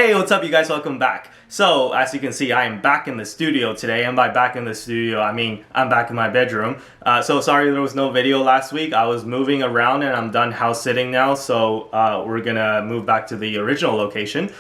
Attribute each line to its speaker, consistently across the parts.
Speaker 1: Hey, what's up you guys? Welcome back. So, as you can see, I am back in the studio today, and by back in the studio, I mean I'm back in my bedroom. So sorry there was no video last week. I was moving around and I'm done house sitting now, so we're gonna move back to the original location.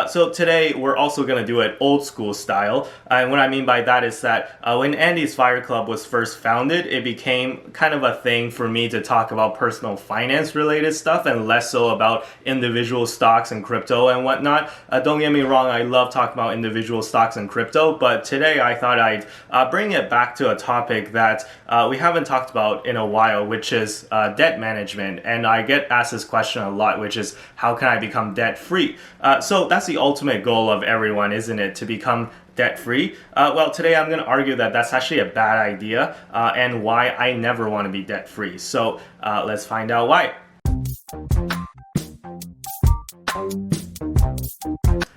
Speaker 1: So today we're also gonna do it old school style, and what I mean by that is that when Andy's Fire Club was first founded, it became kind of a thing for me to talk about personal finance related stuff and less so about individual stocks and crypto and whatnot. Don't get me wrong, I love talking about individual stocks and crypto, but today I thought I'd bring it back to a topic that we haven't talked about in a while, which is debt management. And I get asked this question a lot, which is how can I become debt free? So that's the ultimate goal of everyone, isn't it? To become debt free? Well, today I'm going to argue that that's actually a bad idea and why I never want to be debt free. So let's find out why.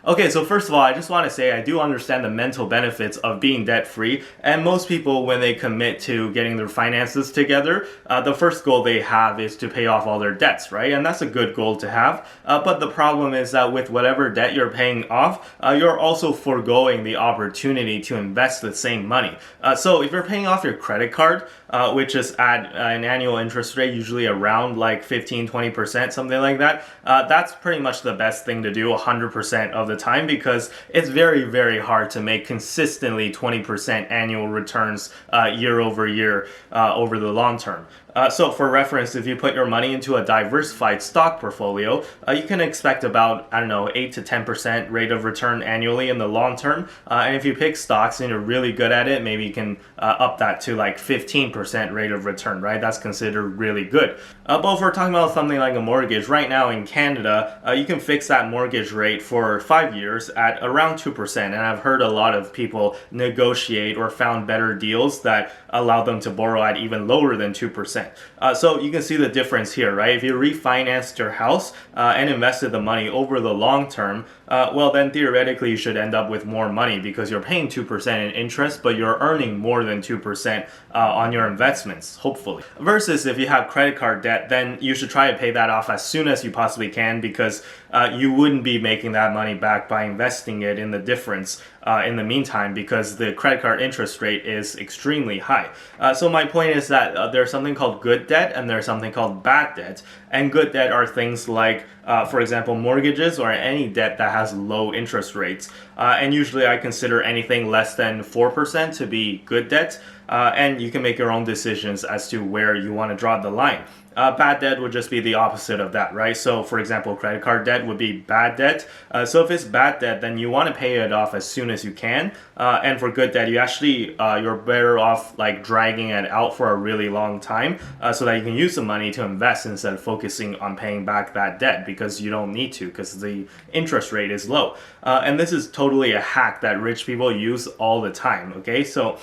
Speaker 1: Okay, so first of all, I just want to say I do understand the mental benefits of being debt-free, and most people, when they commit to getting their finances together, the first goal they have is to pay off all their debts, right? And that's a good goal to have, but the problem is that with whatever debt you're paying off, you're also foregoing the opportunity to invest the same money. So if you're paying off your credit card, which is at an annual interest rate, usually around like 15-20%, something like that, that's pretty much the best thing to do 100% of the time, because it's very hard to make consistently 20% annual returns year over year over the long term. So for reference, if you put your money into a diversified stock portfolio, you can expect about, 8 to 10% rate of return annually in the long term. And if you pick stocks and you're really good at it, maybe you can up that to like 15% rate of return, right? That's considered really good. But if we're talking about something like a mortgage, right now in Canada, you can fix that mortgage rate for 5 years at around 2%. And I've heard a lot of people negotiate or found better deals that allow them to borrow at even lower than 2%. So you can see the difference here, right? If you refinanced your house and invested the money over the long term, well then theoretically you should end up with more money because you're paying 2% in interest, but you're earning more than 2% on your investments, hopefully. Versus if you have credit card debt, then you should try to pay that off as soon as you possibly can, because you wouldn't be making that money back by investing it in the difference in the meantime, because the credit card interest rate is extremely high. So my point is that there's something called good debt and there's something called bad debt. And good debt are things like, for example, mortgages or any debt that has low interest rates. And usually I consider anything less than 4% to be good debt. And you can make your own decisions as to where you want to draw the line. Bad debt would just be the opposite of that, right? So for example, credit card debt would be bad debt. So if it's bad debt, then you want to pay it off as soon as you can. And for good debt, you actually, you're better off like dragging it out for a really long time so that you can use the money to invest instead of focusing on paying back that debt, because you don't need to, because the interest rate is low. And this is totally a hack that rich people use all the time, okay? So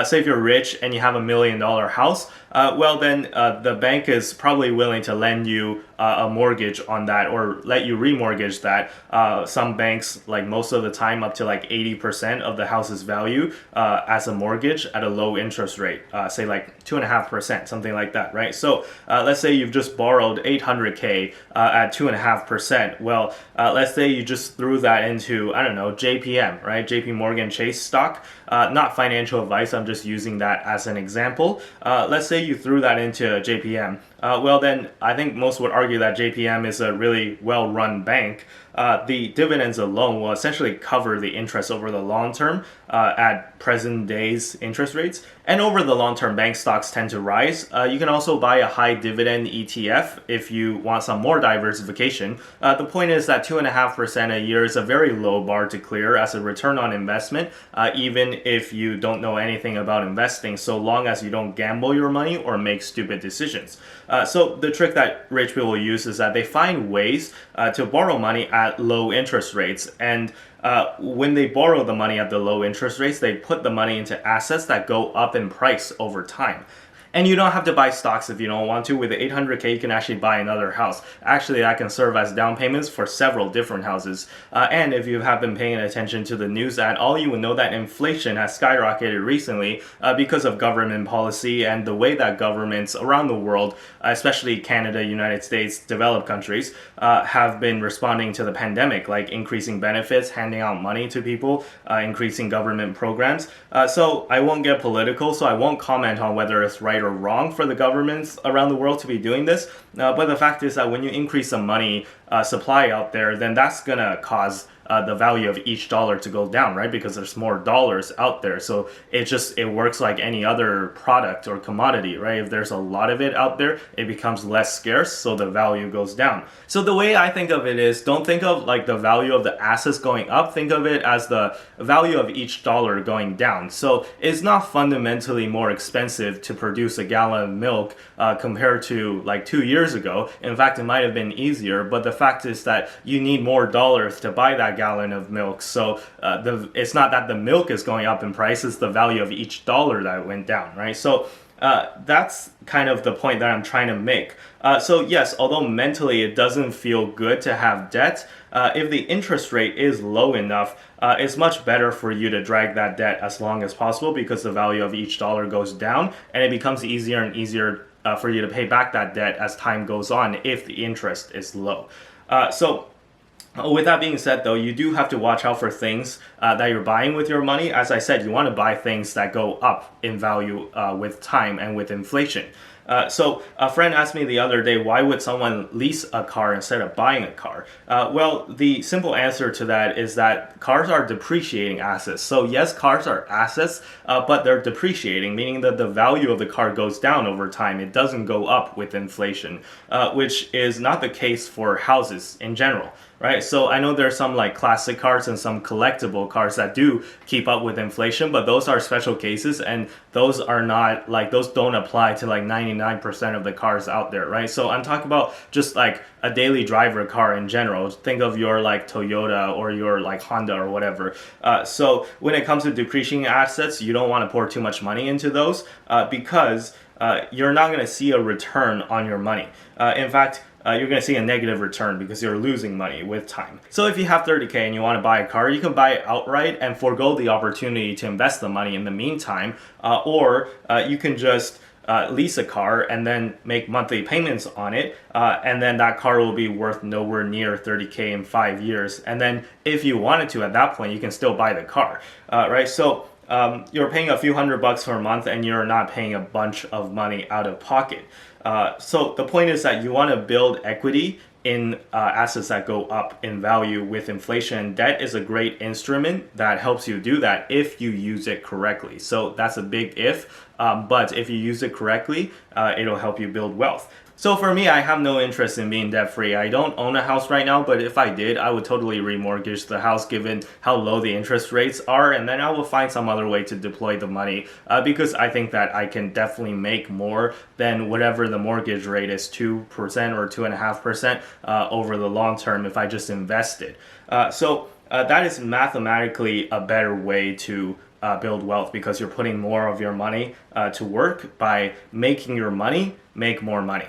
Speaker 1: say if you're rich and you have $1 million house, well then the bank is probably willing to lend you a mortgage on that or let you remortgage that. Some banks, like most of the time, up to like 80% of the house's value as a mortgage at a low interest rate, say like 2.5%, something like that, right? So let's say you've just borrowed $800K at 2.5%. Well, let's say you just threw that into, JPM, right? JP Morgan Chase stock. Not financial advice, I'm just using that as an example. Let's say you threw that into JPM. Well then, I think most would argue that JPM is a really well-run bank. The dividends alone will essentially cover the interest over the long term at present day's interest rates. And over the long term, bank stocks tend to rise. You can also buy a high dividend ETF if you want some more diversification. The point is that 2.5% a year is a very low bar to clear as a return on investment, even if you don't know anything about investing, so long as you don't gamble your money or make stupid decisions. So the trick that rich people use is that they find ways to borrow money at low interest rates, and when they borrow the money at the low interest rates, they put the money into assets that go up in price over time. And you don't have to buy stocks if you don't want to. With the 800K, you can actually buy another house. Actually, that can serve as down payments for several different houses. And if you have been paying attention to the news at all, you will know that inflation has skyrocketed recently because of government policy and the way that governments around the world, especially Canada, United States, developed countries, have been responding to the pandemic, like increasing benefits, handing out money to people, increasing government programs. So I won't get political, so I won't comment on whether it's right or wrong for the governments around the world to be doing this. But the fact is that when you increase the money supply out there, then that's going to cause the value of each dollar to go down, right? Because there's more dollars out there. So it works like any other product or commodity, right? If there's a lot of it out there, it becomes less scarce, so the value goes down. So the way I think of it is, don't think of like the value of the assets going up, think of it as the value of each dollar going down. So it's not fundamentally more expensive to produce a gallon of milk compared to like 2 years ago. In fact, it might have been easier, but the fact is that you need more dollars to buy that gallon of milk. So it's not that the milk is going up in price, it's the value of each dollar that went down, right? So that's kind of the point that I'm trying to make. So yes, although mentally it doesn't feel good to have debt, if the interest rate is low enough, it's much better for you to drag that debt as long as possible because the value of each dollar goes down and it becomes easier and easier for you to pay back that debt as time goes on if the interest is low. So with that being said, though, you do have to watch out for things that you're buying with your money. As I said, you want to buy things that go up in value with time and with inflation. So a friend asked me the other day, why would someone lease a car instead of buying a car? Well, the simple answer to that is that cars are depreciating assets. So yes, cars are assets, but they're depreciating, meaning that the value of the car goes down over time. It doesn't go up with inflation, which is not the case for houses in general. Right, so I know there's some like classic cars and some collectible cars that do keep up with inflation, but those are special cases, and those are not like, those don't apply to like 99% of the cars out there, right? So I'm talking about just like a daily driver car in general. Think of your like Toyota or your like Honda or whatever. So when it comes to depreciating assets, you don't want to pour too much money into those because you're not going to see a return on your money. In fact, you're going to see a negative return because you're losing money with time. So if you have 30K and you want to buy a car, you can buy it outright and forego the opportunity to invest the money in the meantime, or you can just lease a car and then make monthly payments on it, and then that car will be worth nowhere near 30K in 5 years. And then if you wanted to at that point, you can still buy the car, right? So you're paying a few $100 per month and you're not paying a bunch of money out of pocket. So the point is that you want to build equity in assets that go up in value with inflation. Debt is a great instrument that helps you do that if you use it correctly. So that's a big if, but if you use it correctly, it'll help you build wealth. So for me, I have no interest in being debt-free. I don't own a house right now, but if I did, I would totally remortgage the house given how low the interest rates are, and then I will find some other way to deploy the money because I think that I can definitely make more than whatever the mortgage rate is, 2% or 2.5% over the long term if I just invested. So that is mathematically a better way to build wealth because you're putting more of your money to work by making your money make more money.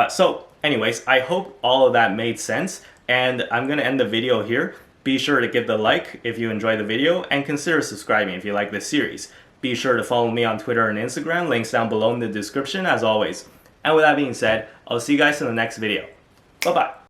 Speaker 1: So anyways, I hope all of that made sense, and I'm going to end the video here. Be sure to give the like if you enjoyed the video, and consider subscribing if you like this series. Be sure to follow me on Twitter and Instagram, links down below in the description as always. And with that being said, I'll see you guys in the next video. Bye bye.